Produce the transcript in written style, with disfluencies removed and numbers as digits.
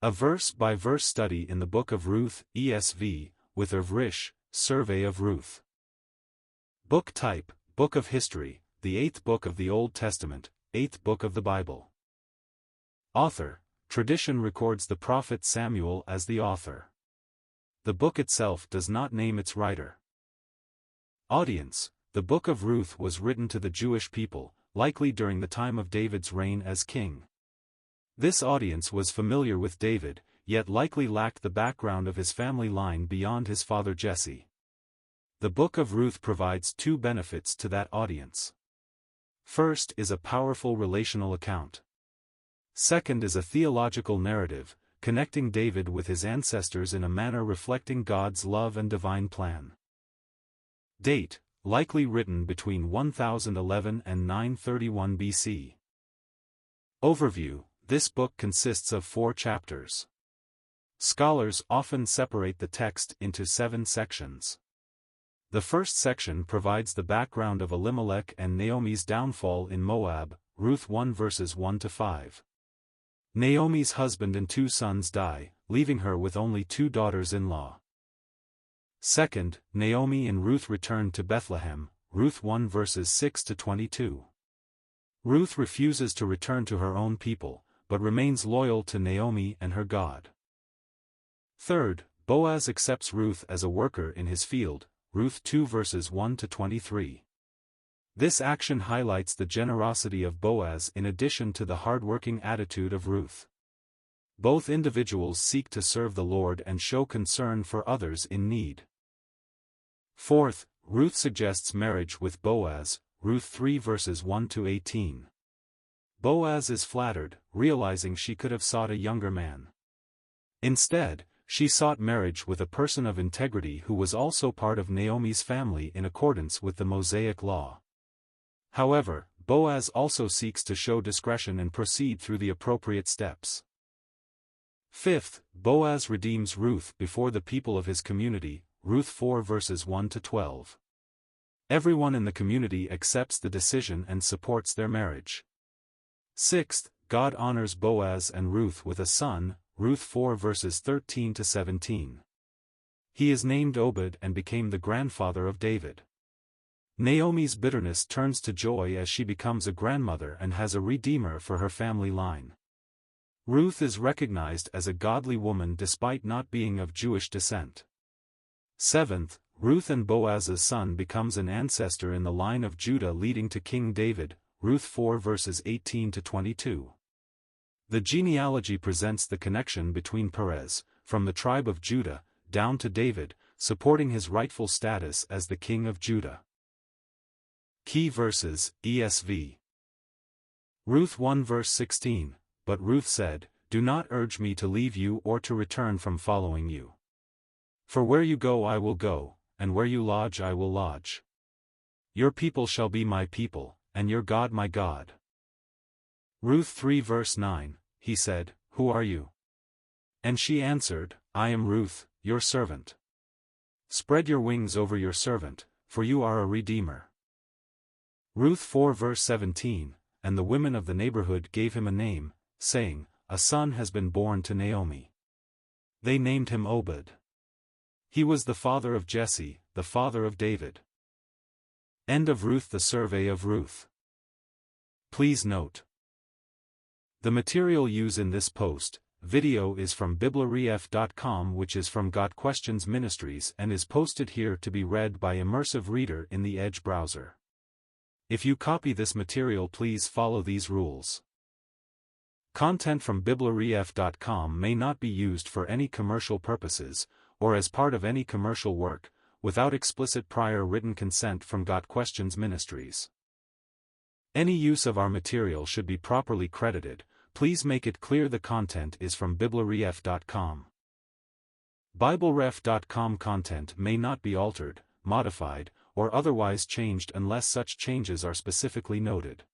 A verse-by-verse study in the Book of Ruth, ESV, with Irv Risch, Survey of Ruth. Book type, Book of History, the 8th book of the Old Testament, 8th book of the Bible. Author, tradition records the prophet Samuel as the author. The book itself does not name its writer. Audience, the Book of Ruth was written to the Jewish people, likely during the time of David's reign as king. This audience was familiar with David, yet likely lacked the background of his family line beyond his father Jesse. The Book of Ruth provides two benefits to that audience. First is a powerful relational account. Second is a theological narrative, connecting David with his ancestors in a manner reflecting God's love and divine plan. Date, likely written between 1011 and 931 BC. Overview. This book consists of 4 chapters. Scholars often separate the text into 7 sections. The first section provides the background of Elimelech and Naomi's downfall in Moab, Ruth 1 verses 1 to 5. Naomi's husband and 2 sons die, leaving her with only 2 daughters-in-law. Second, Naomi and Ruth return to Bethlehem, Ruth 1 verses 6 to 22. Ruth refuses to return to her own people, but remains loyal to Naomi and her God. Third, Boaz accepts Ruth as a worker in his field, Ruth 2 verses 1 to 23. This action highlights the generosity of Boaz in addition to the hard-working attitude of Ruth. Both individuals seek to serve the Lord and show concern for others in need. Fourth, Ruth suggests marriage with Boaz, Ruth 3 verses 1 to 18. Boaz is flattered, realizing she could have sought a younger man. Instead, she sought marriage with a person of integrity who was also part of Naomi's family in accordance with the Mosaic law. However, Boaz also seeks to show discretion and proceed through the appropriate steps. Fifth, Boaz redeems Ruth before the people of his community, Ruth 4 verses 1 to 12. Everyone in the community accepts the decision and supports their marriage. Sixth, God honors Boaz and Ruth with a son, Ruth 4 verses 13 to 17. He is named Obed and became the grandfather of David. Naomi's bitterness turns to joy as she becomes a grandmother and has a redeemer for her family line. Ruth is recognized as a godly woman despite not being of Jewish descent. Seventh, Ruth and Boaz's son becomes an ancestor in the line of Judah leading to King David, Ruth 4 verses 18 to 22. The genealogy presents the connection between Perez, from the tribe of Judah, down to David, supporting his rightful status as the king of Judah. Key verses, ESV. Ruth 1 verse 16, But Ruth said, Do not urge me to leave you or to return from following you. For where you go I will go, and where you lodge I will lodge. Your people shall be my people, and your God my God. Ruth 3 verse 9, he said, Who are you? And she answered, I am Ruth, your servant. Spread your wings over your servant, for you are a redeemer. Ruth 4 verse 17, And the women of the neighborhood gave him a name, saying, A son has been born to Naomi. They named him Obed. He was the father of Jesse, the father of David. End of Ruth. The Survey of Ruth. Please note: the material used in this video is from BibleRef.com, which is from Got Questions Ministries and is posted here to be read by immersive reader in the Edge browser. If you copy this material, please follow these rules. Content from BibleRef.com may not be used for any commercial purposes, or as part of any commercial work, without explicit prior written consent from Got Questions Ministries. Any use of our material should be properly credited. Please make it clear the content is from BibleRef.com. BibleRef.com content may not be altered, modified, or otherwise changed unless such changes are specifically noted.